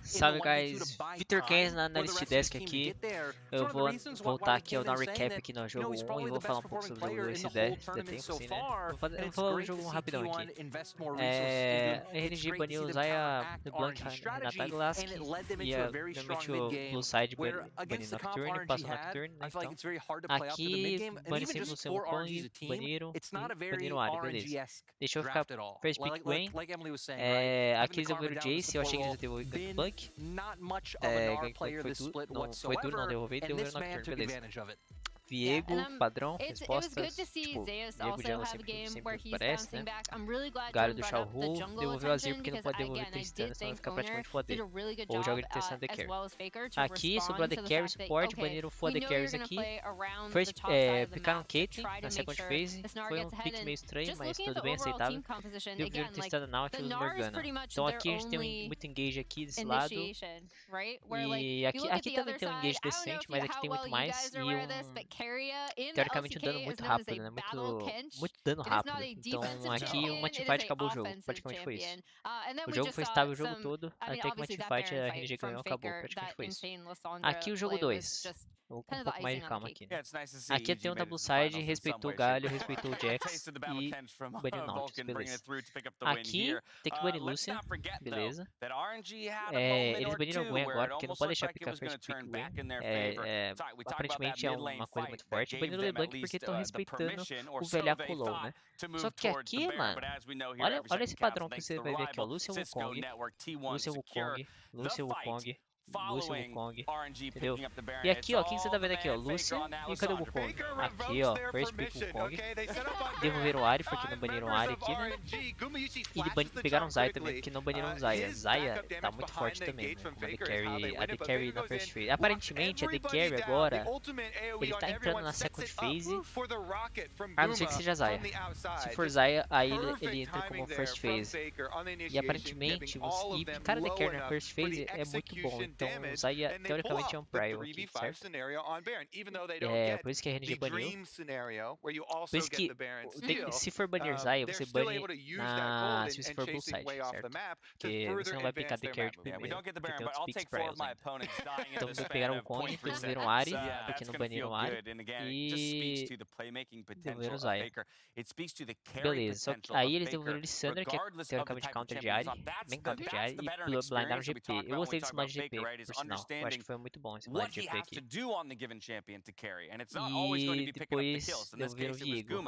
Salve guys, Vitor Kens na Analyst Desk aqui. Eu vou voltar aqui ao dar um recap aqui no jogo 1 e vou falar um pouco sobre o jogo 2 se der tempo assim, né? Vou falar o jogo rapidão aqui. RNG baniu o Zaya, LeBlanc, Renata Glask e normalmente o Blue Side baniu Nocturne, passa o Nocturne, né? Então, aqui bane sempre o seu Wukong, baniram e baniram o Ari, beleza. Deixa eu ficar first pick Gwen. Aqui eles devolveram o Jace, eu achei que eles iam devolver o Gangplank. Gangplank foi duro, não devolver e devolveram o Nocturne, beleza. Viego, padrão, respostas, tipo, Viego Jungle sempre parece, né? Galho do Shao Hu, devolveu o Azir porque não pode devolver Tristana, senão vai ficar praticamente full AD. Ou joga ele testando The Carry. Aqui, sobrou The Carry Support, baniram full AD Carries aqui. First, picaram Caitlyn na second phase, foi um pick meio estranho, mas tudo bem, aceitável. Devolveram Tristana now, aqui usa Morgana. Então aqui a gente tem muito engage aqui desse lado. E aqui também tem um engage decente, mas aqui tem muito mais. E teoricamente um dano muito rápido, né? Muito dano rápido. Então aqui uma teamfight acabou o jogo, praticamente foi isso. O jogo foi estável o jogo todo, até que uma teamfight a RNG ganhou, acabou, praticamente foi isso. Aqui o jogo 2. Vou com um pouco mais de calma aqui, né? Aqui tem o Double Side, respeitou o Galho, respeitou o Jax e baniu o Nautilus, beleza. Aqui tem que banir Lucian, beleza. Eles baniram o Gwen agora, porque não pode deixar picar first pick Gwen. Aparentemente é uma coisa muito forte. Baniram o LeBlanc porque estão respeitando o velhaco low, né? Só que aqui, mano, olha esse padrão que você vai ver aqui, ó. Lucian Wukong, Lucian Wukong, Lucian Wukong. Lucian Wukong, entendeu? E aqui, ó, quem você tá vendo aqui, ó? Lucian e cadê o Wukong? Aqui, ó, first pick Wukong. Devolveram o Ari, porque não baniram o Ari aqui, né? E pegaram o Zaya também, porque não baniram o Zaya. Zaya tá muito forte também, né? Como a AD Carry na first phase. Aparentemente, a AD Carry agora, ele tá entrando na second phase, a não ser que seja Zaya. Se for Zaya, aí ele entra como first phase. E aparentemente, e picar a AD Carry na first phase é muito bom. Então, o Zaya, teoricamente, é um Prio aqui, certo? Por isso que a RNG baniu. Por isso que, se for banir Zaya, você bane se você for Blue Side, certo? Porque você não vai picar The Carry de primeiro, porque tem outros picks Prios ainda. Então, vocês pegaram o Kong, devolveram o Ari, porque não baniram o Ari, e devolveram o Zaya. Beleza, só que aí eles devolveram o Lissandra, que é teoricamente counter de Ari, bem counter de Ari, e blindaram o GP. Eu gostei desse mod de GP. Por sinal, eu acho que foi muito bom esse mod de GP aqui. E depois devolveram o Viego.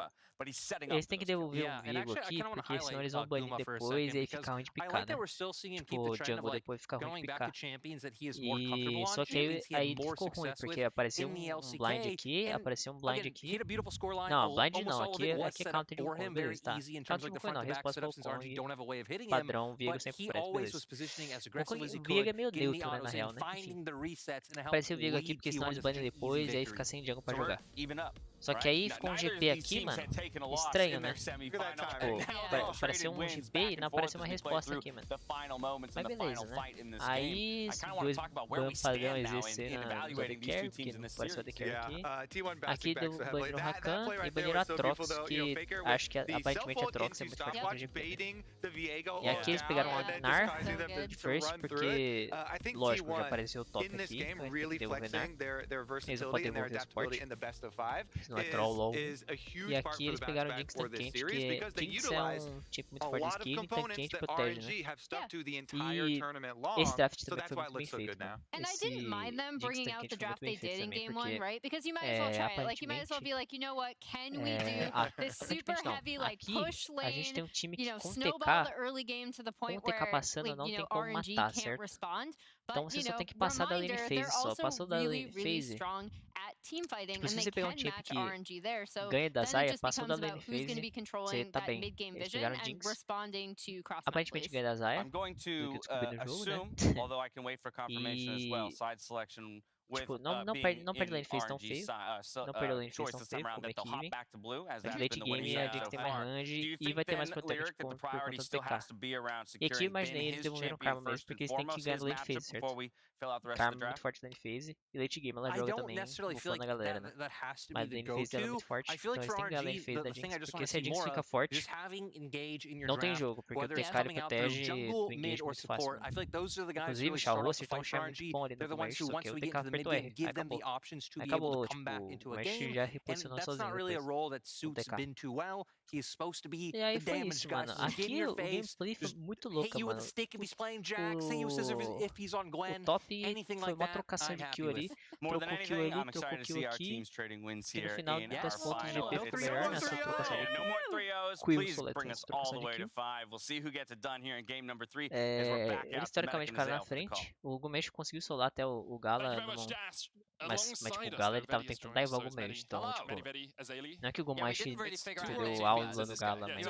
Eles têm que devolver um Viego aqui, porque senão eles vão banir depois e aí fica ruim de picar, né? Tipo, o jungle depois fica ruim de picar. E só que aí ficou ruim, porque apareceu um blind aqui, apareceu um blind aqui. Não, blind não, aqui é counter de Wukong, beleza, tá. Counter de Wukong não, resposta para o Wukong, padrão, Viego sempre parece, beleza. O Viego é meio neutro, né, na real, né? Enfim. Apareceu o Viego aqui porque senão eles banem depois e aí fica sem jungle pra jogar. Só que aí ficou um GP aqui, mano, estranho, né? Tipo, apareceu um GP e não apareceu uma resposta aqui, mano. Mas beleza, né? Aí, dois ban padrão EZC na AD Carry, porque não apareceu AD Carry aqui. Aqui baniram o Rakan e baniram a Trox, que acho que aparentemente a Trox é muito forte contra o GP. E aqui eles pegaram o Nar de first, porque, lógico, já apareceu o top aqui, então eles têm que devolver Nar. Eles não podem devolver o suporte, senão é troll low. E aqui eles pegaram o Jinx Tankente, que Jinx é um tipo muito forte de skill e Tankente protege, né? E esse draft também foi muito bem feito, né? Esse Jinx Tankente foi muito bem feito também, porque aparentemente, aqui a gente tem um time que com TK passando não tem como matar, certo? Então você só tem que passar da lane phase só, passou da lane phase. Tipo, se você pegar um time que ganha da Zaya, passou da lane phase, você tá bem. Eles pegaram Jinx, aparentemente ganha da Zaya, do que eu descobri no jogo, né? Tipo, não perde lane phase tão feio. Não perdeu lane phase tão feio, como é que Even. Mas late game a gente tem mais range e vai ter mais protect por conta do PK. E aqui eu imaginei eles devolvendo Karma mesmo, porque eles têm que ganhar lane phase, certo? Karma é muito forte lane phase, e late game ela joga também, bufando a galera, né? Mas lane phase dela é muito forte, então eles têm que ganhar lane phase da Jinx, porque se a Jinx fica forte, não tem jogo, porque o TK ele protege do engage muito fácil. Né? Inclusive o Xiaohost tem um charme muito bom ali no começo, só que o TK apertou R, aí acabou. Acabou, tipo, o Mesh já reposicionou sozinho depois, o TK. E aí foi isso, mano. Aqui o gameplay foi muito louca, mano. O top foi uma trocação de kill ali. Trocou kill ali, trocou kill aqui. E no final das contas o GP ficou melhor nessa trocação de kill. Quill Soleto nessa trocação de kill. Ele historicamente ficaram na frente. O Gumesh conseguiu solar até o Gala. Mas tipo, o Gala ele tava tentando dar o Gumesh. Então, tipo, não é que o Gumesh deu aula no Gala, mas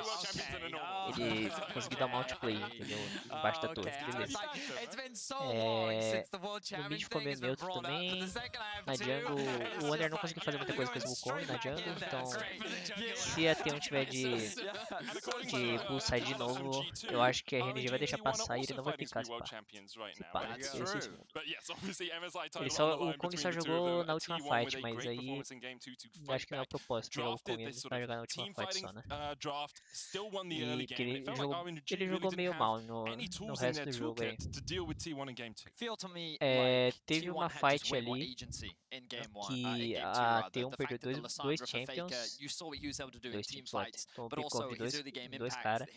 ele conseguiu dar um outplay, entendeu? Embaixo da torre, beleza. O mid ficou meio neutro também. Na jungle, o Wonder não conseguiu fazer muita coisa com esse Wukong na jungle, então se a T1 tiver de bullside de novo, eu acho que a RNG vai deixar passar e ele não vai picar se pá. O Kong só jogou na última fight, mas aí acho que não é o propósito pegar o Wukong, ele vai jogar na última fight só, né? E que ele jogou meio mal no resto do jogo aí. Teve uma fight ali que a T1 perdeu dois champions, dois teams lá, então picou de dois caras, e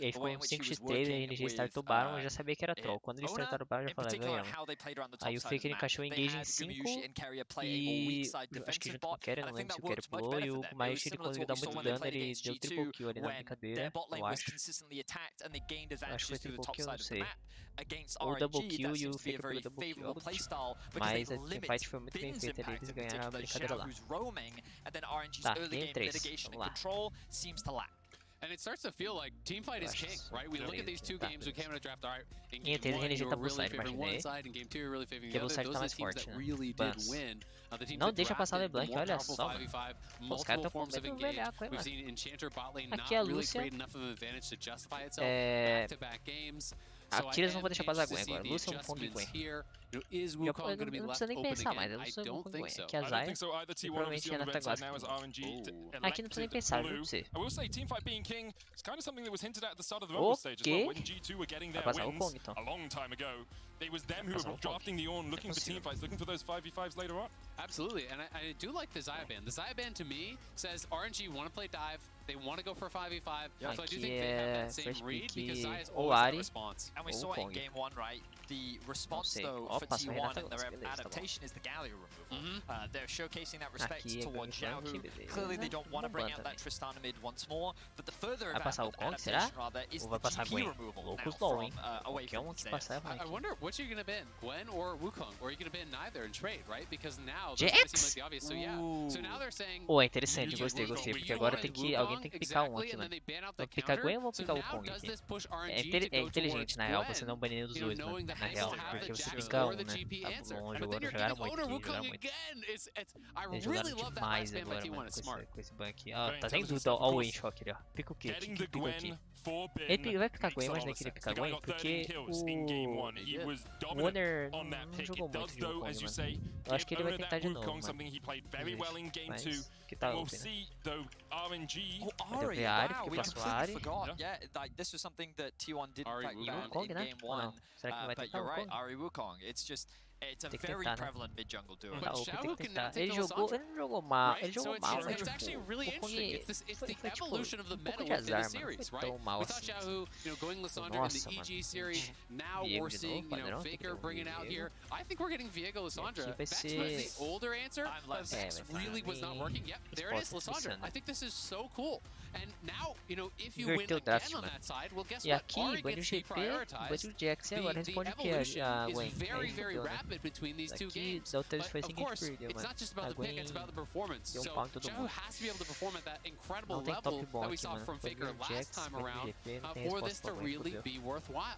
aí ficou um 5x3, a RNG startou o Baron, eu já sabia que era troll, quando eles startaram o Baron eu já falei, ganhamos. Aí o Faker encaixou engage em 5 e acho que junto com o Carry, não lembro se o Carry pulou, e o Maish ele conseguiu dar muito dano, ele deu triple kill ali na brincadeira, eu acho. Acho que foi triple kill, não sei. Ou double kill e o Faker pegou double kill, algo do tipo. Mas a teamfight foi muito bem feita ali, eles ganharam a brincadeira lá. Tá, game 3, vamos lá. And it starts to feel like teamfight is king, right? We look at these two games we came in a draft. All right, in game one, you were really favoring one side, in game two, you're really favoring the other. Those are the teams that really did win. The teams não deixa passar LeBlanc, olha só. Os caras estão com medo do velhaco, hein, mano. Aqui a Lúcia. Aqui eles não vão deixar passar a Gwen agora. Lúcia é um Wukong Gwen. Eu não precisa nem pensar mais, a Lúcia é um Wukong Gwen. Aqui a Zaya, e provavelmente a Nataglass. Aqui não precisa nem pensar, viu, pra você. Ok. Vai passar o Wukong então. It was them who were drafting the Ornn, looking for teamfights, looking for those 5v5s later on. Absolutely, and I do like the Zaya ban. The Zaya ban to me says RNG want to play dive, they want to go for 5v5, so I do think they have that same read because Zaya's always got response. And we saw it in game 1, right? The response though for T1 and their adaptation is the Galio removal. They're showcasing that respect towards Xiao, who clearly they don't want to bring out that Tristana mid once more, but the further adaptation rather is the GP removal now from away from there. I wonder what you're gonna ban, Gwen or Wukong, or are you gonna ban neither and trade, right? Because now those seem like the obvious. So yeah, so now they're saying. É interessante, gostei, porque agora alguém tem que picar um aqui, mano. Vou picar Gwen ou vou picar o Wukong aqui? É inteligente na real, você não banir dos dois, mano, na real, porque você pica um, né? Tá bom, jogaram muito aqui, jogaram muito. Eles jogaram demais agora, mano, com esse ban aqui. Ó, tá sem dúvida, ó o Wayshot ali, ó. Pica o quê? Pica aqui. Ele vai picar Gwen, imaginei que ele ia picar Gwen, porque o Wonder não jogou muito de Wukong, mano. Eu acho que ele vai tentar de novo, mano. Mas que tá open, né? Vai ver a área, porque passou a área. E o Wukong, né? Ou não? Será que não vai tentar o Wukong? It's a very prevalent mid jungle duo. Ele não jogou mal, ele jogou mal, mas it's actually really interesting. It's the evolution of the meta within the series, right? We thought Xiao, going Lissandra in the EG series. Now we're seeing, Faker bringing out here. I think we're getting Viego Lissandra. That's the older answer, but Vex really was not working. Yep, there it is, Lissandra. I think this is so cool. And now, if you win again on that side, well, guess what? Ari gets deprioritized. The evolution is very, very rapid between these two games. But of course, it's not just about the pick, it's about the performance. So Xiao has to be able to perform at that incredible level that we saw from Faker last time around for this to really be worthwhile.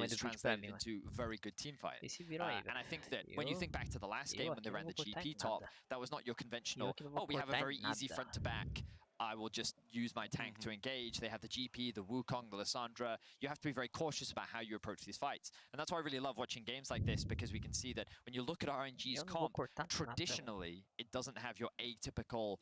is translated into very good team fight. And I think that when you think back to the last game when they ran the GP top, that was not your conventional, oh, we have a very easy front to back. I will just use my tank to engage. They have the GP, the Wukong, the Lissandra. You have to be very cautious about how you approach these fights. And that's why I really love watching games like this, because we can see that when you look at RNG's comp, traditionally, it doesn't have your atypical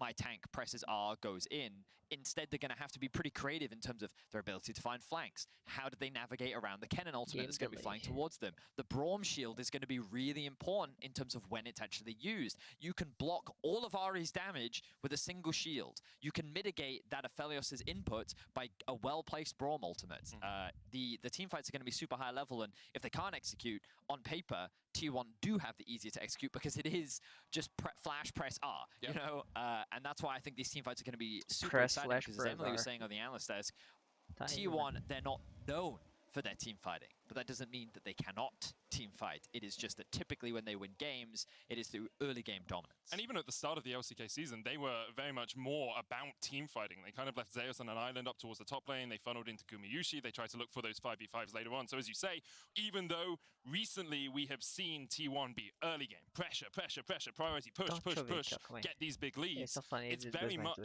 my tank presses R, goes in. Instead, they're going to have to be pretty creative in terms of their ability to find flanks. How do they navigate around the Kennen ultimate that's going to be flying towards them? The Braum shield is going to be really important in terms of when it's actually used. You can block all of Ari's damage with a single shield. You can mitigate that Aphelios' input by a well-placed Braum ultimate. The team fights are going to be super high level, and if they can't execute, on paper, T1 do have the easier to execute because it is just flash press R, you know? And that's why I think these team fights are going to be super exciting, because as Emily was saying on the analyst desk, T1, they're not known for their team fighting, but that doesn't mean that they cannot team fight. It is just that typically when they win games, it is through early game dominance. And even at the start of the LCK season, they were very much more about team fighting. They kind of left Zeus on an island up towards the top lane. They funneled into Gumayusi. They tried to look for those 5v5s later on. So as you say, even though recently we have seen T1 be early game, pressure, priority, push, get these big leads, it's very much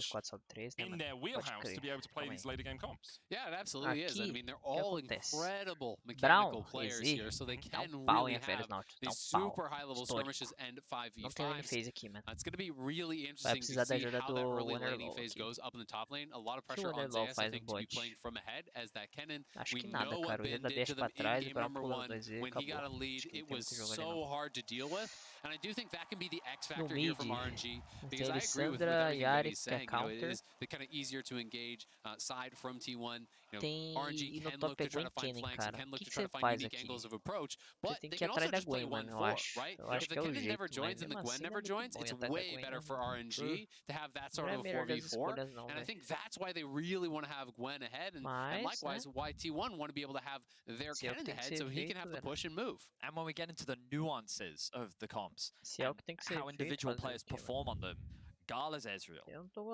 in their wheelhouse to be able to play these later game comps. Yeah, it absolutely is. I mean, they're all incredible mechanical players here, so they can really have these super high-level skirmishes and 5v5s. It's going to be really interesting to see how that early laning phase goes up in the top lane. A lot of pressure on Zeus, I think, to be playing from ahead as that Kennen. We know what Ben did to them in game number 1. When he got a lead, it was so hard to deal with. And I do think that can be the X factor here from RNG, because I agree with everything that he's saying. You know, it is the kind of easier to engage side from T1. You know, RNG can look to try to find flanks, and can look to try to find unique angles of approach, but they can also just play 1-4, right? If the Kennen never joins and the Gwen never joins, it's way better for RNG to have that sort of a 4v4, and I think that's why they really want to have Gwen ahead, and likewise why T1 want to be able to have their Kennen ahead so he can have the push and move. And when we get into the nuances of the comps, how individual players perform on them, Gala's Ezreal,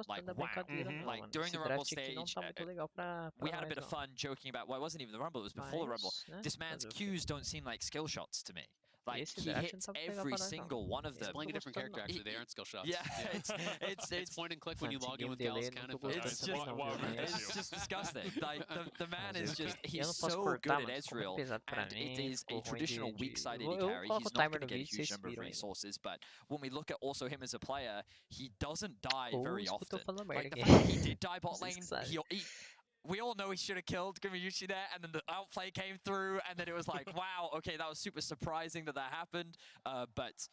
like wow, like during the Rumble stage, we had a bit of fun joking about, well, it wasn't even the Rumble, it was before the Rumble. This man's Qs don't seem like skill shots to me. Like, he hits every single one of them. He's playing a different character, actually. They aren't skill shots. Yeah, it's point and click when you log in with Gala's account. It's just disgusting. Like, the man is just, he's so good at Ezreal, and it is a traditional weak-side AD carry. He's not going to get a huge number of resources, but when we look at also him as a player, he doesn't die very often. Like, the fact that he did die bot lane, we all know he should have killed Gumayusi there, and then the outplay came through, and then it was like, wow, okay, that was super surprising that happened, but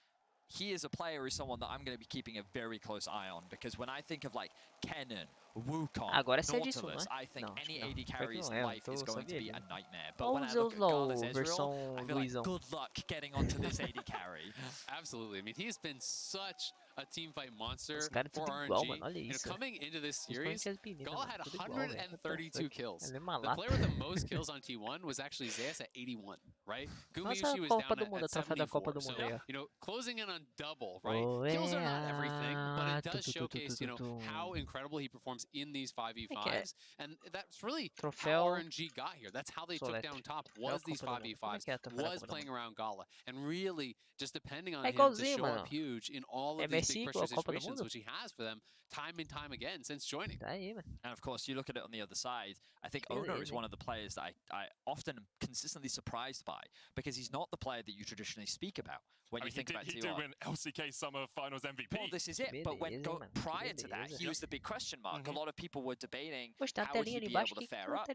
he is a player who's someone that I'm going to be keeping a very close eye on, because when I think of like Kennen, Wukong, Nautilus, I think any AD carry's life is going to be a nightmare. But when I look at Gala's Ezreal, I feel like good luck getting onto this AD carry. Absolutely. I mean, he's been such a team fight monster for RNG. You know, coming into this series, Gala had 132 kills. The player with the most kills on T1 was actually Zeus at 81, right? Gumayusi was down at 74. So, you know, closing in on double, right? Kills are not everything, but it does showcase, you know, how incredible he performs in these 5v5s. And that's really how RNG got here. That's how they took down top, was these 5v5s, was playing around Gala. And really just depending on him to show up huge in all of these big pressure situations, which he has for them time and time again since joining. And of course, you look at it on the other side, I think Ono is one of the players that I often am consistently surprised by, because he's not the player that you traditionally speak about when you think about T1. He did win LCK Summer Finals MVP. Well, this is it, but when prior to that, he was the big question mark. A lot of people were debating how would he be able to fare up,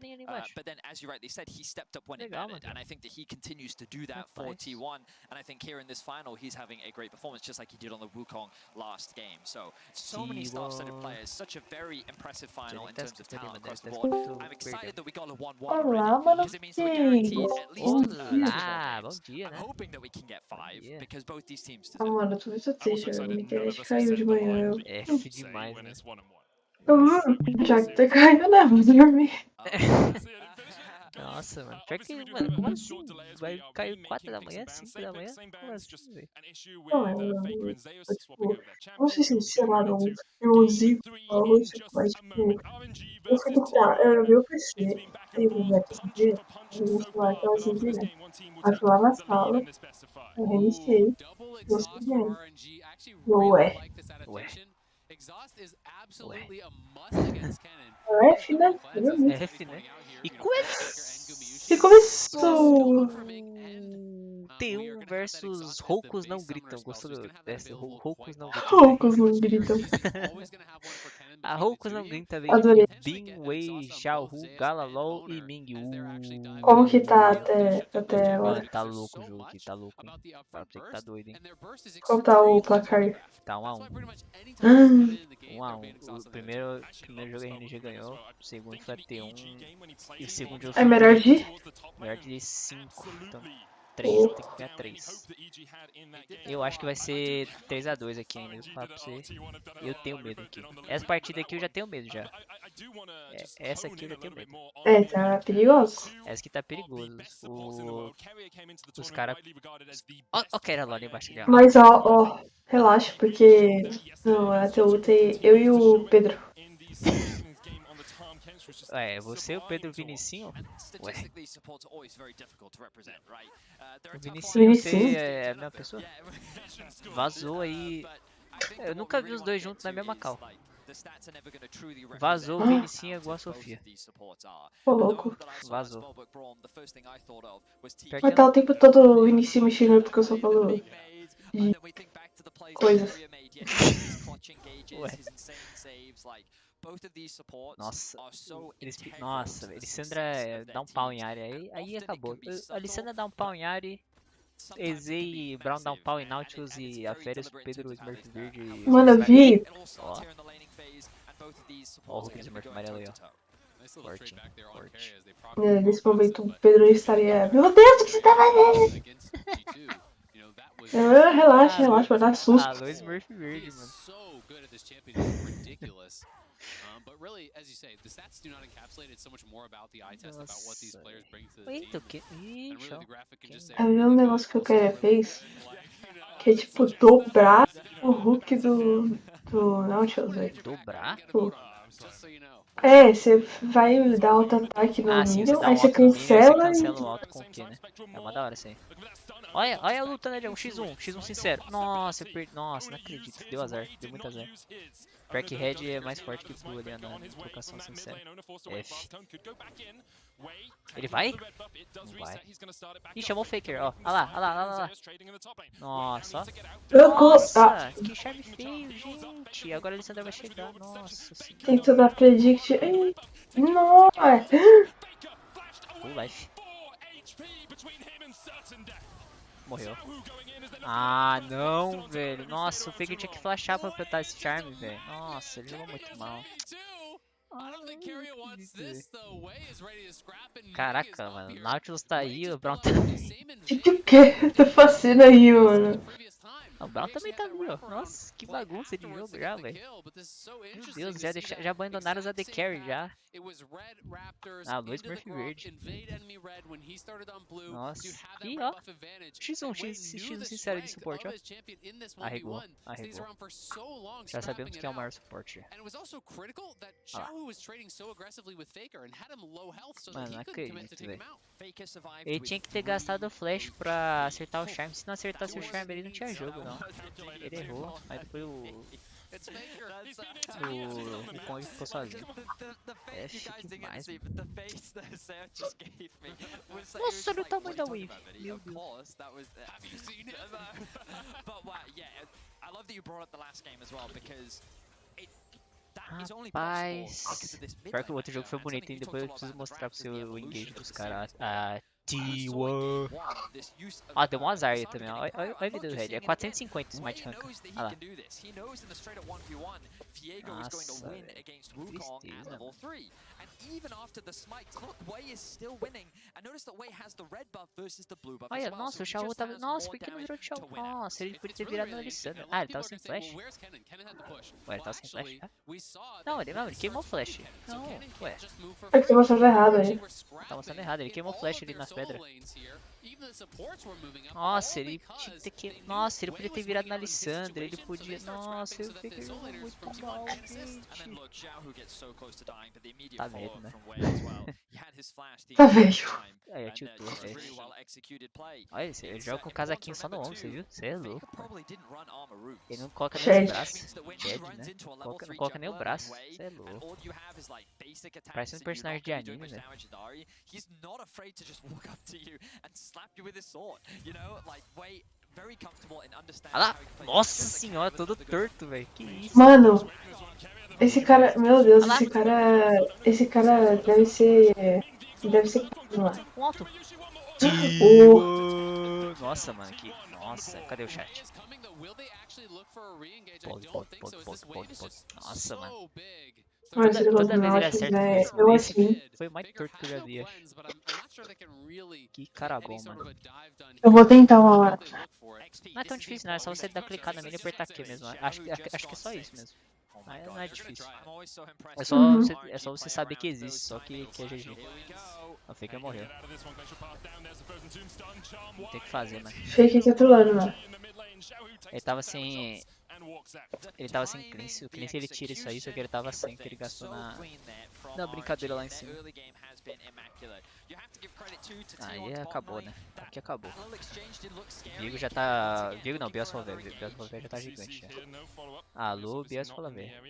but then, as you rightly said, he stepped up when it mattered, and I think that he continues to do that for T1, and I think here in this final, he's having a great performance, just like he did on the Wukong last game. So many star-studded players, such a very impressive final in terms of talent across the board. I'm excited that we got a 1-1 already, because it means we're guaranteed at least I'm hoping that we can get 5, because both these teams deserve it. Mano, tudo isso deixa, me interessa caiu de manhã. F demais, né? Já que tá caindo, né? Vou dormir. Nossa, mano. Pior que, mano, como assim? Vai cair 4 da manhã, 5 da manhã? Como assim, velho? Não sei se, sei lá, não eu zico algo, mas, tipo, eu fui comprar, eu vi o PC, e o XG, eu vou falar que eu assisti, né? Aí fui lá na sala, eu reiniciei, e eu segui. Ué. É F, né? É F, né? E começou! T1 versus Roucos não gritam. Gostou dessa? Roucos não gritam. Roucos não gritam. A Roucos não grita vem Adorei. de Bin, Wei, Xiaohu, Galalol e Ming. Como que tá até agora? Mano, tá louco o jogo aqui, tá louco, hein? Fala pra você que tá doido, hein? Como tá o placar? Tá 1x1. 1x1. O primeiro jogo a RNG ganhou, o segundo foi a T1 e o segundo jogo foi É melhor de? melhor de 5. Então 3, tem que ganhar 3. Eu acho que vai ser 3x2 aqui ainda, eu falo pra você. Eu tenho medo aqui. Essa partida aqui eu já tenho medo já. Essa aqui eu já tenho medo. É, tá perigoso. Essa aqui tá perigoso. Os caras... Ó o Kerala ali embaixo ali, ó. Mas ó, relaxa, porque no ATU tem eu e o Pedro. É, você e o Pedro Vinicinho? Ué. O Vinicinho você é a mesma pessoa? Vazou aí. Eu nunca vi os dois juntos na mesma cal. Vazou o Vinicinho igual a Sofia. Ô, louco. Vazou. Vai estar o tempo todo o Vinicius me xingando porque eu só falo de coisas. Ué. Nossa, a Alessandra dá um pau em área, aí acabou. A Alessandra dá um pau em área, EZ e Brown dá um pau em Nautilus e a Férias pro Pedro Smurf Verde. Mano, eu vi. Ó o Hulk do Smurf amarelo aí, ó. Forte, forte. Nesse momento o Pedro estaria. Meu Deus, o que você tá fazendo? Relaxa, vai dar susto. Alô, Smurf Verde, mano. But really, as you say, the stats do not encapsulate it so much more about the eye test, about what these players bring to the team. And really the graphic can just say É um negócio que eu quero fez, que é tipo dobrar o Hulk do Nautilus, velho. Dobrar? Tipo, é, você vai dar auto-ataque no Minion, aí você cancela e... o auto com o Q, né? É uma da hora isso aí. Olha a luta, né, um X1 sincero. Nossa, eu perdi. Nossa, não acredito. Deu azar, deu muito azar. Pior que Red é mais forte que Blue ali na trocação sincera. F. Ele vai? Não vai. Ih, chamou o Faker, ó. Olha lá. Nossa, ó. Nossa, que charme feio, gente. Agora a Alessandra vai chegar. Nossa senhora. Tenta dar predict. Nossa. Full life. Morreu. Ah, não, velho. Nossa, o Faker tinha que flashar pra apertar esse charme, velho. Nossa, ele jogou muito mal. Caraca, mano. O Nautilus tá aí, o Brown tá... O que tá fazendo aí, mano? O Brown também tá vivo. Nossa, que bagunça de jogo já, velho. Meu Deus, já abandonaram os AD Carry já. Ah, Luiz Murphy verde. Nossa. Ih, ó. X1 sincero de suporte, ó. Arregou. Já sabemos que é o maior suporte. Ah. Mano, não acredito, velho. Ele tinha que ter gastado o flash pra acertar o charme. Se não acertasse o charme, ele não tinha jogo, não. Ele errou, aí depois o Kong ficou sozinho. É chique demais, mano. Nossa, olha o tamanho da wave. Meu Deus. Rapaz, pior que o outro jogo foi bonito, hein? Depois eu preciso mostrar pro seu o engage dos caras. T1. Ah, deu um azar aí também, ó. Olha a vida do Red, é 450 smite rank. Olha lá. Nossa, velho. Tristeza, mano. Olha, nossa, o Xiaohu tava... Nossa, por que não virou de Xiaohu? Nossa, ele podia ter virado no Alessandra. Ah, ele tava sem flash? Ué, ele tava sem flash, tá? Não, ele queimou o flash. Não, ué. É que você mostrando errado aí. Tá mostrando errado, ele queimou o flash ali nas pedras. Nossa, ele tinha que ter que... Nossa, ele podia ter virado na Alessandra, ele podia... Nossa, eu fiquei muito mal, gente. Tá medo, né? Tá velho. Aí, eu tiltou, velho. Olha, ele joga com o casaquinho só no ombro, você viu? Você é louco, mano. Ele não coloca nem Shed. os braços. Shed, né? Não coloca nem o braço. Você é louco. Parece um personagem de anime, velho. Olha lá! Nossa senhora, todo torto, velho. Que isso? Mano, esse cara, meu Deus, esse cara deve ser lá. Um alto. O Nossa, mano, que... Nossa, cadê o chat? Pode. Nossa, mano. Mano, esse negócio Toda do vez ele Nautilus acerta é nesse eu momento. assim. Foi o mais torto que eu já vi, acho. Que cara bom, mano. Eu vou tentar uma hora. Não é tão difícil, não. É só você dar clicada nele e apertar Q mesmo. Acho que é só isso mesmo. Não é difícil. É só você saber que existe, só que é GG. O Faker morreu. Não tem o que fazer, mano. Fake aqui trolando, mano. Ele tava sem... Ele tava sem cleanse. O cleanse ele tira isso aí, só que ele tava sem, que ele gastou na brincadeira lá em cima. Aí acabou, né? Aqui acabou. Vigo já tá... Vigo não, Bios Rover. Bios Rover já tá gigante já. Alô, Bios Véia.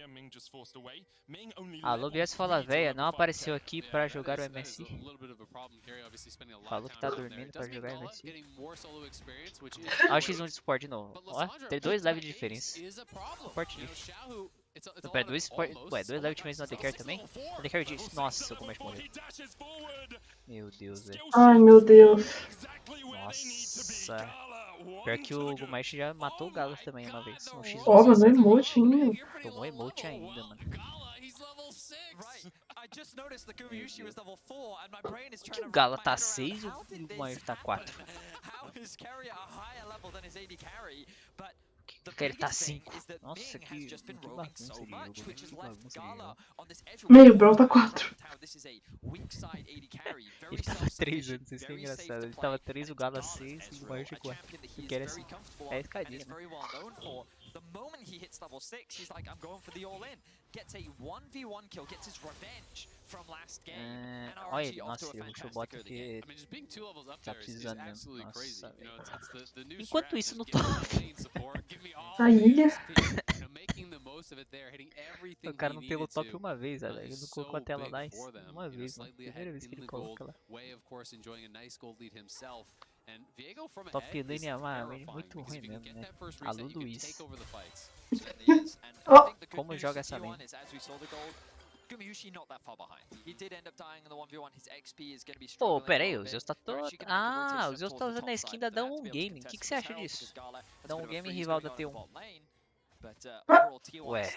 Alô, Bios Véia. Não apareceu aqui pra jogar o MSI. Falou que tá dormindo pra jogar o MSI. Olha o X1 de suporte de novo. Ó, tem 2 levels de diferença. Suporte lift. Pera, 2 levels de diferença no ADCare também? O ADCare diz... Nossa, como é que morreu. Meu Deus, velho. Ai, meu Deus. Nossa. Pior que o Gumaishi já matou o Galo também uma vez. No X1. Ó, mas é emote ainda. Tomou emote ainda, mano. Por que o Gala tá 6 e o Gumaishi tá 4? Porque ele tá 5. Nossa, que bagunça de jogo. Que bagunça de jogo. Meio Brown tá 4. Ele tava 3 antes, isso que é engraçado. Ele tava 3, o Gala 6 e o Gumaishi 4. Porque era assim. É escadinha, né? The moment he hits level 6, he's like, I'm going for the all-in. Gets a 1v1 kill, gets his revenge from last game. Olha ele, nossa, ele rushou o bot porque tá precisando mesmo. Nossa, enquanto isso no top. A ilha. O cara não pegou top uma vez, velho. Ele não colocou a tela lá uma vez, mano. Primeira vez que ele coloca lá. Top lane é muito ruim mesmo, né? Alô, Luiz. Como joga essa lane? Pô, pera aí, o Zeus tá todo... Ah, o Zeus tá usando a skin da Down Game. O que você acha disso? Down Game rival da T1. Ué.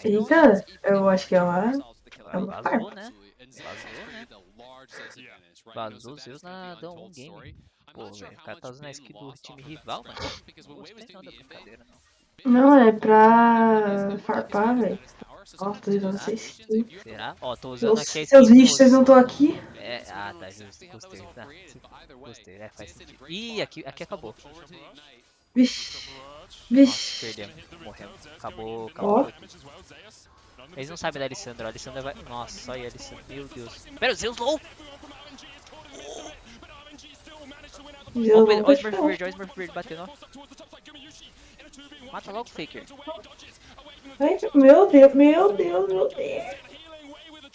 Eita, eu acho que ela... Vazou, né? Vazou o Zeus na Down Game. Pô, velho, o cara tá usando a skin do time rival, mano. Não gostei não da brincadeira, não. Não, é pra farpar, velho. Ó, tô usando essa skin. Será? Ó, tô usando aqui a skin. Seus bichos, vocês não estão aqui? É, ah, tá, justo. Gostei, tá. Gostei, faz sentido. Ih, aqui acabou. Vixe. Nossa, perdemos. Morremos. Acabou. Eles não sabem da Alessandra. A Alessandra vai... Nossa, olha a Alessandra. Meu Deus. Pera, o Zeus low! Olha o Smurf Verde batendo, ó. Mata logo o Faker. Ai, meu Deus.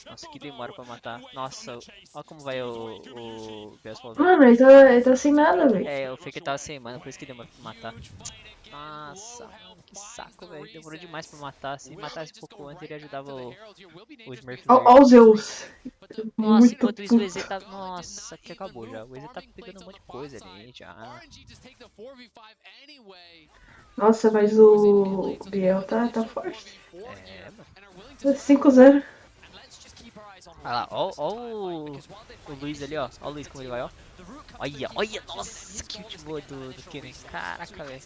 Nossa, que demora pra matar. Nossa, olha como vai o Vespa. Mano, ele tá sem nada, velho. É, o Faker tava sem mana, por isso que demora pra matar. Nossa, que saco, velho. Demorou demais pra matar. Se matasse um pouco antes, ele ajudava o Smurf. Ó o Zeus. Nossa, enquanto isso o EZ tá... Nossa, que acabou já. O EZ tá pegando um monte de coisa ali já. Nossa, mas o Biel tá forte. É, mano. 5-0. Olha lá, ó o Luiz ali, ó. Ó o Luiz como ele vai, ó. Olha, nossa, que ult boa do Kennen. Caraca, velho.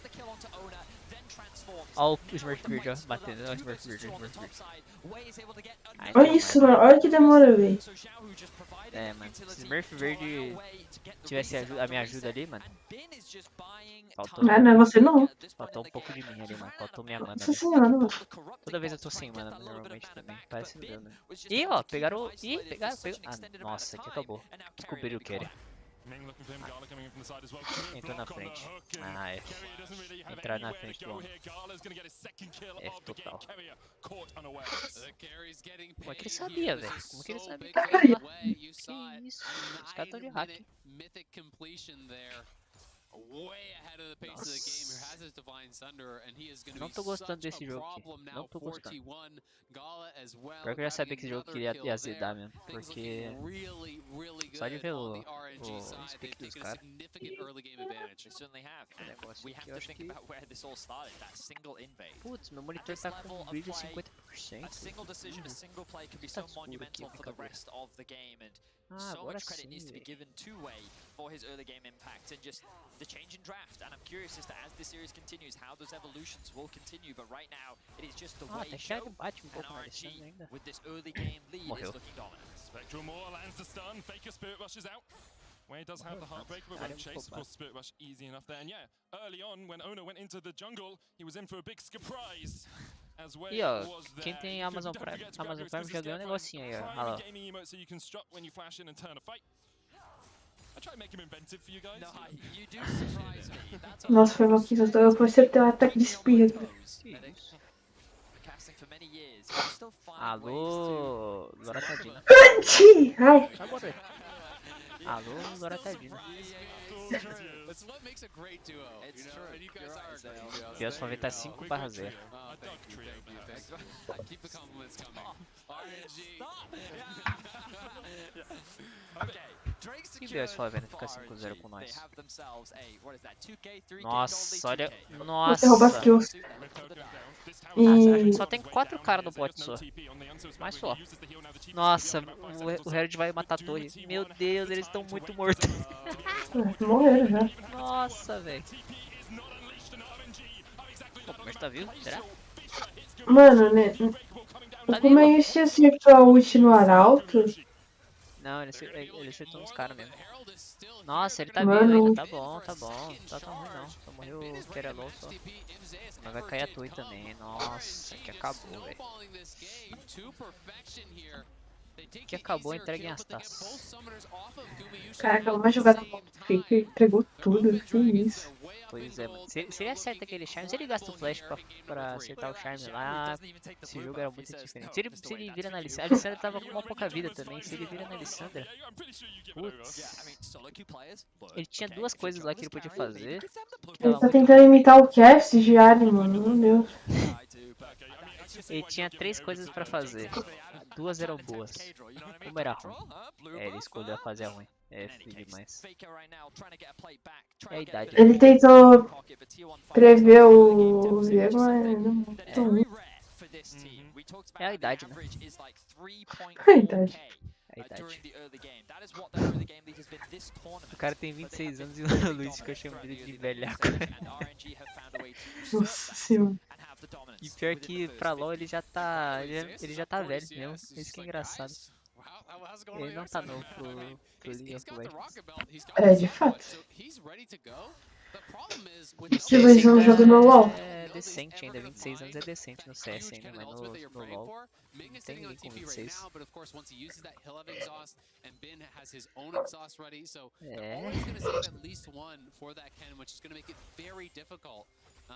Ó o Smurf Verde, ó, batendo. Ó o Smurf Verde, Olha isso, mano. Olha que demora, velho. É, mano. Se Smurf Verde tivesse a minha ajuda ali, mano. Faltou. Ah, não é você não. Faltou um pouco de mim ali, mano. Faltou minha mana Nossa ali. senhora, mano. Toda vez eu tô sem mana, normalmente também. Parece que deu, né? Ih, ó, pegaram. Ih, pegaram. Ah, nossa, aqui acabou. Descobriram o que era. Entrou na frente. Ah, é. Entrar na frente do homem. F total. Como é que ele sabia, velho? Como que ele sabia? Que isso? Os caras tão de hack. Não tô gostando desse jogo aqui. Não tô gostando. Pior que eu já sabia que esse jogo ia azedar mesmo. Porque só de ver o speak dos caras. Putz, meu monitor tá com um brilho de 50%. Tá escuro aqui, brincadeira. Ah, agora sim. The change in draft, and I'm curious as to as this series continues how those evolutions will continue, but right now it is just the way Até que bate um pouco na Alexandre ainda. with this early game lead Morreu. is looking dominant. Spectral Maw lands the stun, Faker Spirit rushes out. Where he does have the Heartbreaker, but won't chase, of course, Spirit Rush easy enough there. And yeah, early on, when Ono went into the jungle, he was in for a big surprise. E ó, quem tem Amazon Prime já ganhou um negocinho aí, ó. Olha lá. Nossa, foi mal que eu comecei a ter um ataque de espirra. Alô, Loratadina. Anti! Ai! Alô, Loratadina. Deus vai tá 5/0. Que Deus vai vendo ficar 5/0 com nós. Nossa, olha. Nossa. Vou derrubar as kills. E... Só tem 4 caras no bot só. Mas só. Nossa, o Herald vai matar a torre. Meu Deus, eles estão muito mortos. Morreram já. Nossa, velho. O Comércio tá vivo? Será? Mano, né? Como é isso ia acertar a ult no arauto? Não, ele acertou uns caras mesmo. Nossa, ele tá Mano. vivo ainda. Tá bom, tá bom. Não tá tão ruim não. Só morreu o Querelon só. Mas vai cair a torre também. Nossa, que acabou, velho. Que acabou, entreguem as taças. Caraca, ela vai jogar com o Faker, entregou tudo, que isso. Pois é, mano. Se ele acerta aquele charme, se ele gasta o flash pra acertar o charme lá, esse jogo era muito diferente. Se ele vira na Alessandra, a Alessandra tava com uma pouca vida também. Se ele vira na Alessandra, putz, ele tinha duas coisas lá que ele podia fazer. Ele tá tentando imitar o cast de Alien, mano, meu Deus. Ele tinha 3 coisas pra fazer. 2 eram boas. Uma era ruim. É, ele escolheu fazer a ruim. É feio demais. É a idade. Ele tentou prever o Viego, mas não. É a idade, né? É a idade. É a idade. O cara tem 26 anos e o Luiz que eu chamo dele de velhaco. Nossa senhora. E pior que pra LoL ele já tá velho mesmo. Isso que é engraçado. Ele não tá novo pro League of Legends. É, de fato. Você vai ver um jogo no LoL? É decente ainda, 26 anos é decente no CS ainda, mas no LoL não tem ninguém com 26. É.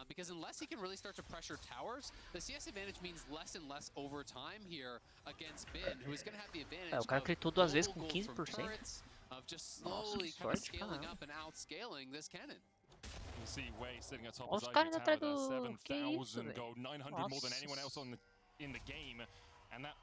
Because unless he can really start to pressure towers, the CS advantage means less and less over time here against Bin, who is going to have the advantage O cara clitou 2 vezes com 15%. of just Nossa, slowly que kind of sorte, scaling caramba. up and outscaling this cannon. Olha os caras indo atrás do... Que isso, 7,000 velho? gold, 900 more than anyone else in the game, and that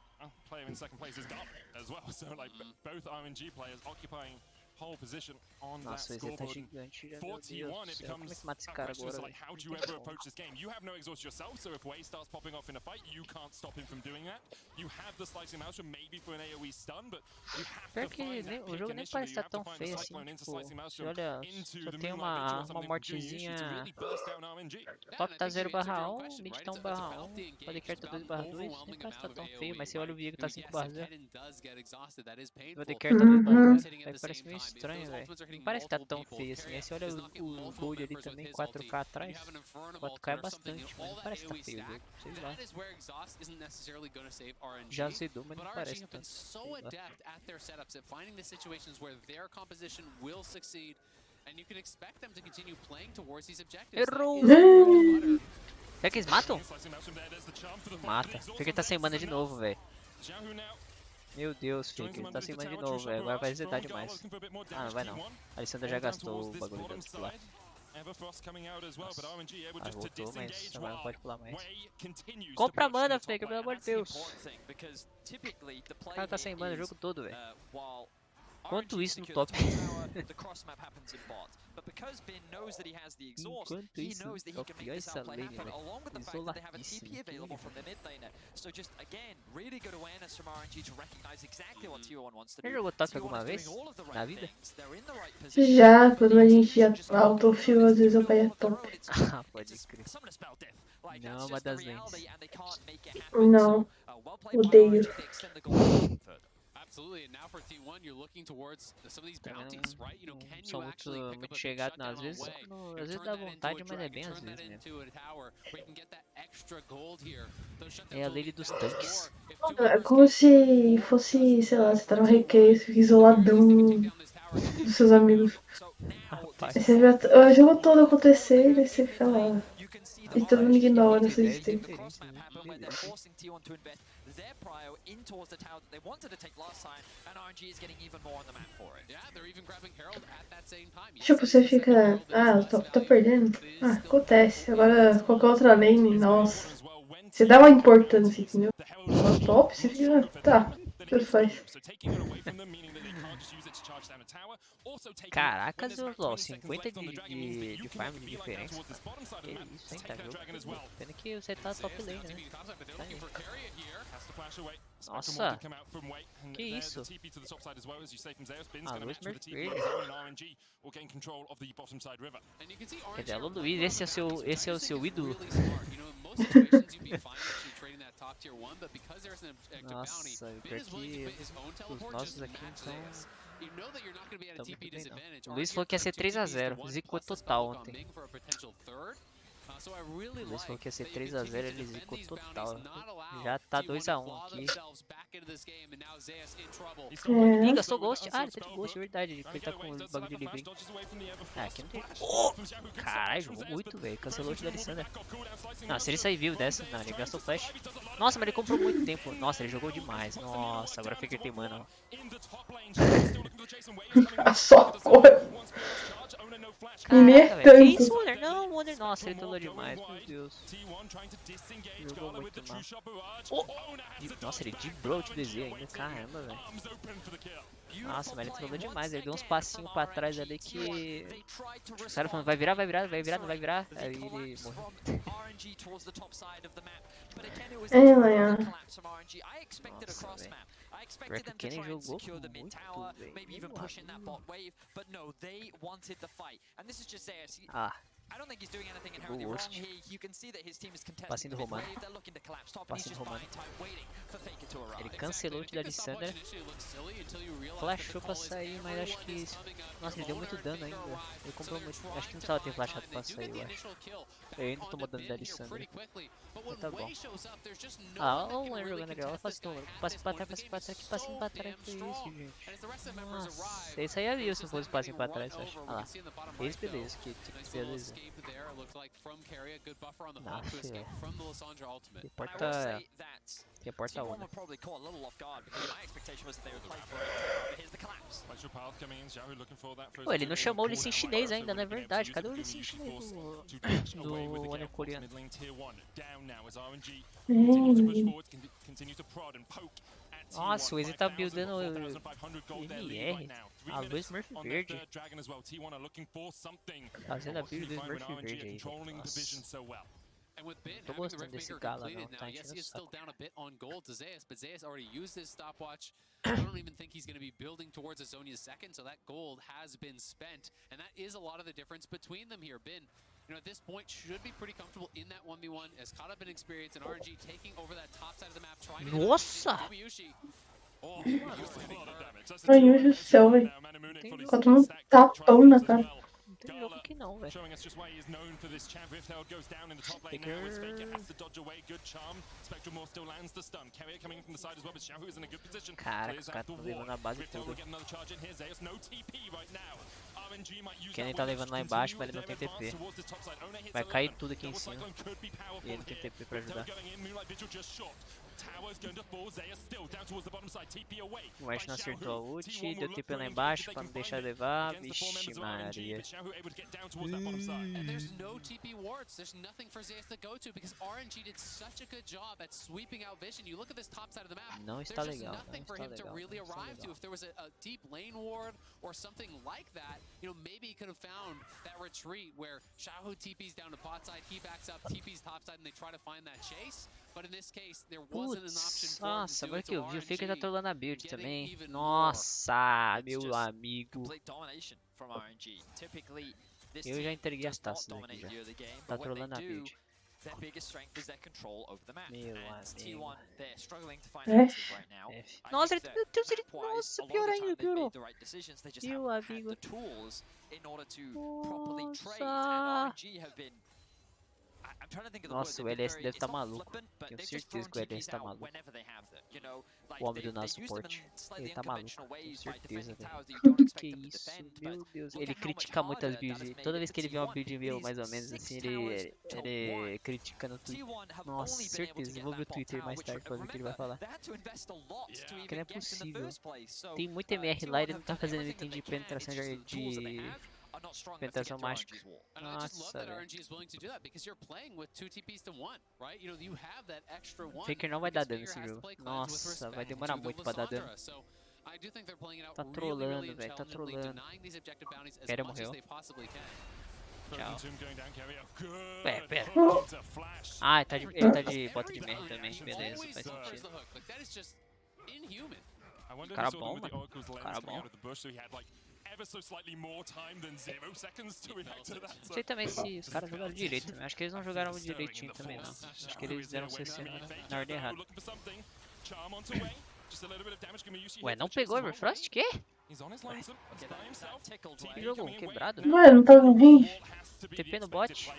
player in second place is Garp as well. So like both RNG players occupying pole position on that Nossa, o EZ tá scoreboard. gigante já, meu 41, Deus do it céu. Como é becomes que mata esse that cara question is agora? like, how do you ever approach this game? You have no exhaust yourself, so if Wei starts popping off in a fight, you can't stop him from doing that. You have the slicing mouse maybe for an AoE stun, but you have Pior to que find that o pick jogo nem initially. parece You estar have to tão find feio the assim, cyclone into tipo, slicing mouse se olha, into só the tem moonlight ritual, uma something mortezinha, to really burst down RNG. top tá 0/1, mid tá 1/1, bodycarry tá 2/2, nem parece estar tão feio, mas você olha o Viego tá 5/0, bodycarry tá 2/0, aí parece meio estranho, velho. Não parece que tá tão feio assim, aí você olha o Gold ali também, 4K atrás, 4K é bastante, mas não parece que tá feio o jogo, sei lá. Já azedou, mas não parece tanto, sei lá. Errou! Será que eles matam? Mata. Faker tá sem mana de novo, velho. Meu Deus, Faker tá sem mana de novo, velho. Agora vai zetar demais. Ah, não vai não. A Alessandra já gastou o bagulho dela de pular. Nossa. Ah, voltou, mas agora não pode pular mais. Compra mana, Faker, pelo amor de Deus. O cara tá sem mana o jogo todo, velho. Quanto isso no top? Enquanto isso no top, olha essa lane, velho. Isoladíssimo. Já jogou top alguma vez? Na vida? Já, quando a gente ia autofill, às vezes eu caía top. Ah, pode crer. Não é uma das lanes. Não, odeio. Absolutely, and now for T1, you're looking towards some of these bounties, right? You know, can you actually pick up a big shutdown away? Às vezes dá vontade, mas é bem às vezes mesmo. É a lei dos tanques. É como se fosse, sei lá, você tá no recreio, você fica isoladão dos seus amigos. Rapaz, Aí você vê o jogo todo acontecer, aí você fica lá. E todo mundo ignora essa existência. their prio in towards the tower that they wanted to take last time, and RNG is getting even more on the map for it. Yeah, they're even grabbing Herald at that same time. Tipo, você fica, o top tá perdendo. Ah, acontece. Agora, qualquer outra lane, nossa. Você dá uma importância, entendeu? No top, você fica, tá, tudo faz. Caracas, LOL, 50 de farm de diferença. Que isso, hein, tá jogo. Pena que você tá top lane, né? Tá aí. Nossa, que isso? Ah, Luiz Mercury. Quer dizer, alô Luiz, esse é o seu ídolo? Nossa, pior que os nossos aqui não são muito bem não. O Luiz falou que ia ser 3x0, zicou total ontem. O Luiz falou que ia ser 3x0, ele zicou total. Já tá 2x1 aqui. Ih, gastou Ghost. Ah, ele tá de Ghost, é verdade. Ele tá com o bagulho de livre. Ah, aqui não tem. Oh! Caralho, jogou muito, velho. Cancelou o da Alessandra. Não, se ele sair vivo dessa. Não, ele gastou flash. Nossa, mas ele comprou muito tempo. Nossa, ele jogou demais. Nossa, agora fica tem mana. Só porra. E nem é Caraca, velho. Que tanto. isso, Wonder? Não, Wonder. Nossa, ele tolou demais. Meu Deus. Jogou muito mal. Oh! Nossa, ele debrou o DZ ainda. Caramba, velho. Nossa, mas ele trollou demais. Ele deu uns passinhos pra trás ali que... Os caras falando, vai virar, vai virar, vai virar, não vai virar. Aí ele morreu. É, manhã. Nossa, velho. Pior que o Kenny jogou muito, velho. Ah. O Worst. Passinho do Romano. Passinho do Romano. Ele cancelou o da Alessandra. Flashou pra sair, mas acho que... Nossa, ele deu muito dano ainda. Ele comprou muito... Acho que não precisava ter flashado pra sair, eu acho. Ele ainda tomou dano da Alessandra. Mas tá bom. Ah, olha o One jogando ali. Olha o passinho pra trás, passinho pra trás. Que passinho pra trás foi isso, gente? Nossa, esse aí é vivo se não fosse passinho pra trás, eu acho. Olha lá. Esse beleza, que beleza. Não, filho. Reporta uma. Pô, ele não chamou o Lee Sin chinês ainda, não é verdade? Cadê o Lee Sin chinês do One coreano? Nossa, o Easy tá buildando MR. A luz Smurf verde. Fazendo a build do Smurf verde aí, velho. And with Ben Tô having the gostando desse Riftmaker gala completed não, now, tá yes, enchendo he o is still saco. down a bit on gold to Zeus, but Zeus already used his stopwatch. I don't even think he's going to be building towards a Zonia's second, so that gold has been spent. And that is a lot of the difference between them here. Ben, you know, at this point, should be pretty comfortable in that 1v1, as caught up in experience, and RNG taking over that top side of the map, trying to Nossa! Meu Deus do céu, velho. Tá tomando tapão na cara. Não tem jogo aqui não, velho. Caraca, os caras tão levando a base toda. Kenny tá levando lá embaixo, mas ele não tem TP. Vai cair tudo aqui em cima. E ele não tem TP pra ajudar. O Ash não acertou a ult, deu TP lá embaixo pra não deixar levar. Vixe Maria. And there's no TP wards. There's nothing for Zeus to go to because RNG did such a good job at sweeping out vision. You look at this top side of the map. Não está there's legal. just nothing for him to really arrive to. If there was a deep lane ward or something like that, you know, maybe he could have found that retreat where Xiaohu TP's down to bot side, he backs up, TP's top side, and they try to find that chase. But in this case, there wasn't an option for him Nossa, to do agora it. que eu So vi, o Faker tá RNG trolando a build também. even Nossa, meu amigo. Complete domination from RNG. Typically, this Eu já team entreguei as does not taças aqui dominate já. the early game, Tá but when trolando a they do, build. their biggest strength is their control over the map. Meu And amigo. T1, they're struggling to find É. answers right now. F. I Nossa, think ele, that meu Deus, ele, map-wise, nossa, a lot pior of the ainda, time they've piorou. made the right decisions. They just Meu haven't had amigo. the tools in order to properly trade. Nossa. And RNG have been. I'm trying to think of the Nossa, o word. They've been LS very- deve it's tá not maluco. flippant, but Tenho they've just certeza thrown que o LS TPs tá out maluco. whenever they have them. You know, like O homem they do nosso used them in suporte. slightly Ele tá maluco. unconventional Tenho ways by certeza, defending velho. towers that you don't expect Que them to isso, defend, but meu Deus. look Ele at how much critica muitas harder that has builds. made Toda it vez for que ele vê uma T1. build It meu, is mais ou menos 6 assim, towers ele to 1. critica no Twitter. T1 have Nossa, only been able to certeza. get Vou ver o that bot Twitter tower, mais which, tarde pra ver o que ele vai remember, falar. they had to invest a lot to Que não é even get in the possível. first place. So, Tem muito MR lá e ele não tá T1 have done fazendo everything item that de they can. penetração It's just the tools that they de have are not strong enough to penetração get through mágica. RNG's wall. And I just love Nossa, that velho. RNG is willing to do that because you're playing with 2 TPs to 1, right? You know, you have that extra one. Faker não vai dar dano because nesse Faker has to jogo. play clans with Nossa, vai respect demorar to the muito pra dar dano. Lissandra. So, I do think they're playing it out Tá really, trolando, really velho. Tá intelligently, trolando. denying these objective bounties as Pera, much as morreu. they possibly can. Tchau. Pera, Pera. Oh. Ah, ele tá de bota de merda também. Beleza, Always faz offers sentido. the hook. Like, that is just inhuman. Cara bom, mano. Cara bom. Ever so slightly more time than 0 seconds to react to that. Não sei também se os caras jogaram direito também. Acho que eles não jogaram direitinho também, não. Acho que eles deram CC na ordem errada. Ué, não pegou Everfrost? Quê? Que jogo quebrado? Ué, não tá ruim? TP no bot?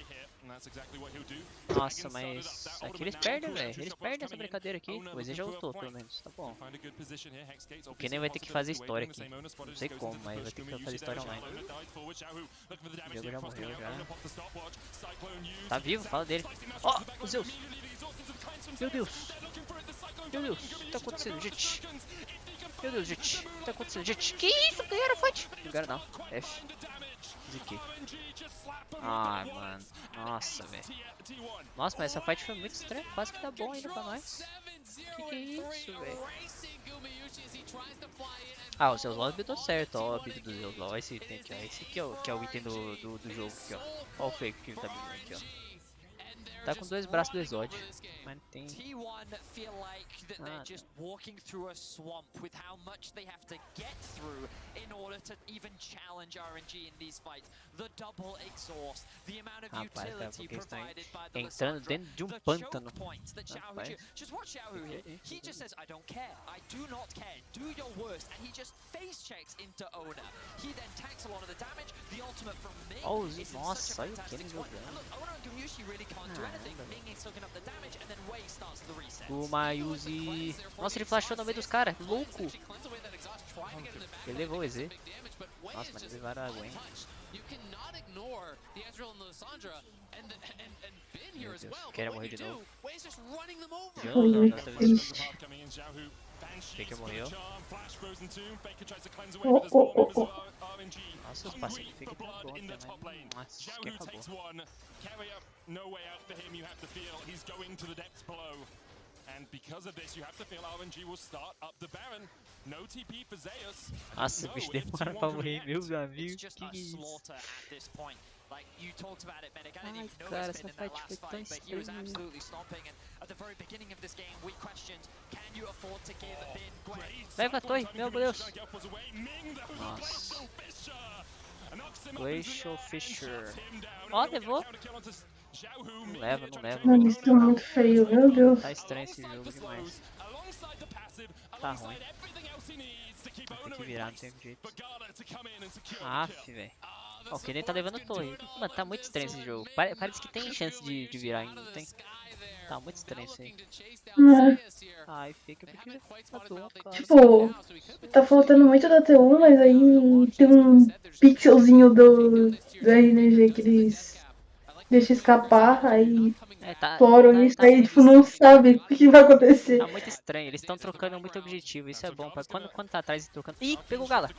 Nossa, mas aqui eles perdem, velho. Eles perdem essa brincadeira aqui. O EZ já lutou, pelo menos. Tá bom. O Kenny vai ter que fazer história aqui. Não sei como, mas vai ter que fazer história online. O jogo já morreu, já. Tá vivo? Fala dele. Ó, o Zeus. Meu Deus. Meu Deus. O que tá acontecendo, gente? Meu Deus, gente. O que tá acontecendo, gente? Que isso? Ganharam a fight. Não ganharam não. F. ZQ. Ah, mano. Nossa, velho. Nossa, mas essa fight foi muito estranha. Quase que tá bom ainda pra nós. Que é isso, velho? Ah, o Zeus LOL buildou certo, ó, o build do Zeus LOL. Esse item aqui, ó. Esse aqui é o item do jogo aqui, ó. Ó o fake que ele tá buildando aqui, ó. Tá com 2 braços do Exódio, mas tem... T1 feel like that they're just walking through a swamp with how much they have to get through in order to even challenge RNG in these fights. The double exhaust, the amount of utility provided by the entrando dentro de pântano. points that Xiaohu just watch Xiaohu here. He just says, I don't care. I do not care. Do your worst. And he just face checks into Ona. He then tanks a lot of the damage. The ultimate from Ming Oh, is in such a nossa, olha o fantastic Kenny spot. jogando. And look, Ona and Gamyushi really can't do anything. Ming is soaking up the damage and then Wei starts the reset. O Mayuzi... Nossa, ele flashou no meio dos caras. Louco. Ele levou o EZ. Nossa, mas eles levaram a Gwen. Meu Deus, quero morrer de novo. Faker morreu. Nossa, os passinhos do Faker tá bom também. Nossa, isso aqui acabou. And because of this, you have to feel RNG will start up the Baron. No TP for Zeus. Nossa, o bicho demora pra morrer, meu amigo. Que isso? Like you talked about it, Medic. I didn't even know Cara, it's been in that last fight, but he was absolutely stomping. And at the very beginning of this game, we questioned, can you afford to give Bin Gwen? Leva a torre, meu Deus. Nossa. Glacial Fisher. Ó, levou. Não leva, não leva. Mano, isso tá muito feio, meu Deus. Tá estranho esse jogo demais. Tá ruim. Tem que virar, não tem jeito. Aff, velho. Ó, o Kennen tá levando torre. Mano, tá muito estranho esse jogo. Parece que tem chance de virar ainda, não tem? Tá muito estranho isso aí. Ai, fica porque tá bom, cara. Tipo, tá faltando muito da T1, mas aí tem um pixelzinho do RNG que eles deixam escapar, aí exploram isso, aí tipo, não sabe o que vai acontecer. Tá muito estranho, eles estão trocando muito objetivo, isso é bom. Quando tá atrás e trocando... Ih, pegou o Gala!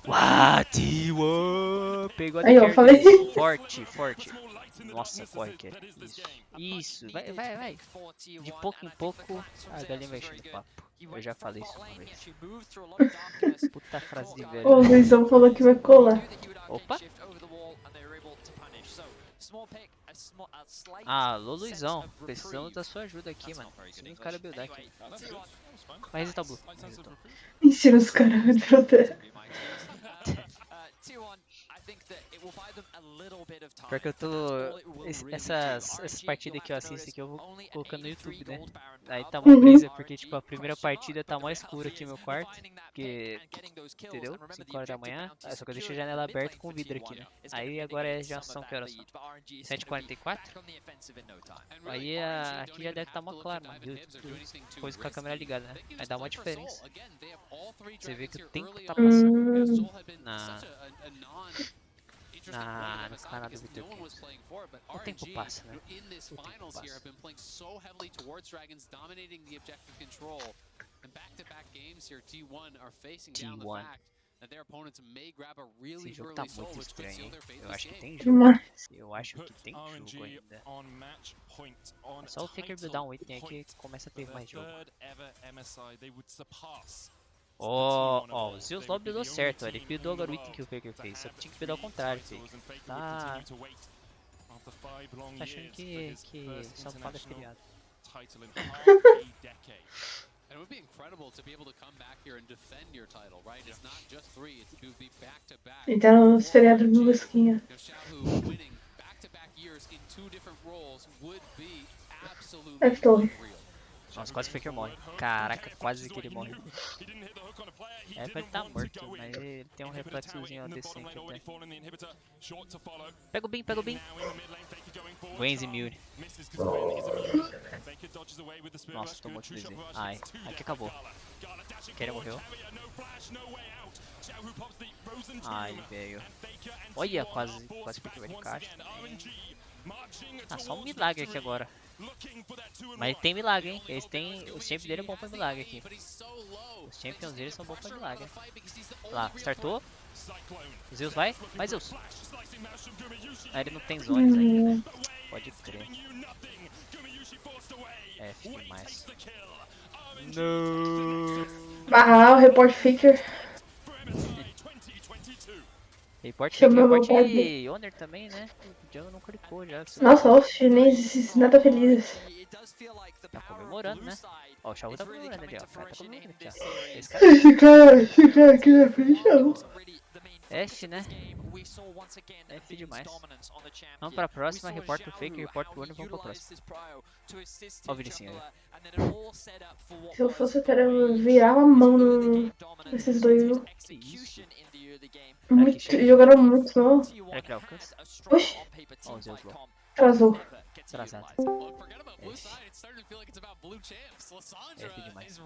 What? Pegou a Aí, ó, falei. Forte, forte. Nossa, corre, que isso, vai. De pouco em pouco, a galinha vai enchendo o papo. Eu já falei isso uma vez. Puta frase de velho. O Luizão falou que vai colar. Opa! Alô, Luizão. Precisamos da sua ajuda aqui, mano. Se não cara buildar aqui. Vai resetar o Blue. Ensina os caras a derrotar. Pior que eu tô... Essas partidas que eu assisto aqui eu vou colocando no YouTube, né? Aí tá uma brisa, porque tipo, a primeira partida tá mais escura aqui no meu quarto. Porque, entendeu? 5 horas da manhã. Só que eu deixo a janela aberta com vidro aqui, né? Aí agora já são que horas são? 7h44? Aí aqui já deve estar mó claro, mano. Depois com a câmera ligada, né? Aí dá uma diferença. Você vê que o tempo tá passando. No canal do Vitor. O tempo passa, né? O tempo passa. T1. Esse jogo tá muito estranho, hein? Eu acho que tem jogo. Eu acho que tem jogo ainda. É só o Faker buildar um item aqui que começa a ter mais jogo. Ó, o Zeus Lobby buildou certo, ele buildou agora o item que o Faker fez, só que tinha que buildar ao contrário, filho. Tá achando que só fala feriado. And it would be incredible to be able to come back here and defend your title, right? It's not just 3, it's to be back-to-back. Então, os feriados do Lusquinha. Winning back-to-back years in 2 different roles would be absolutely unreal. Nossa, quase o Faker morre. Caraca, quase que ele morre. É pra ele tá morto, mas ele tem um reflexozinho decente até. Pega o Bin, pega o Bin. Gwen's immune. Nossa, tomou outro DZ. Ai, aqui acabou. Kennen morreu. Ai, velho. Olha, quase pegou de caixa. Ah, só um milagre aqui agora. Mas tem milagre, hein? Eles têm... O champ dele é bom pra milagre aqui. Os champions deles são bons pra milagre. Lá, startou. Zeus vai? Vai, Zeus. Ah, ele não tem zones ainda, né? Pode crer. F demais. Não. Ah, o report Faker. Report e Owner também, né? O Jungle não clicou já. Nossa, os chineses nada felizes. Tá comemorando, né? Ó, o Xiao tá comemorando ali, ó. O cara tá comemorando aqui, ó. Esse cara aqui na frente, Xiao. F, né? F demais. Vamos pra próxima, report pro Faker, report pro Owner, vamos pra próxima. Ó o Vinicinho aí. Se eu fosse, eu quero virar a mão nesses dois. Que isso? Jogaram muito, não? Será que ele alcança? Oxi, Ó o Zeus lá. atrasou. Atrasado. F demais.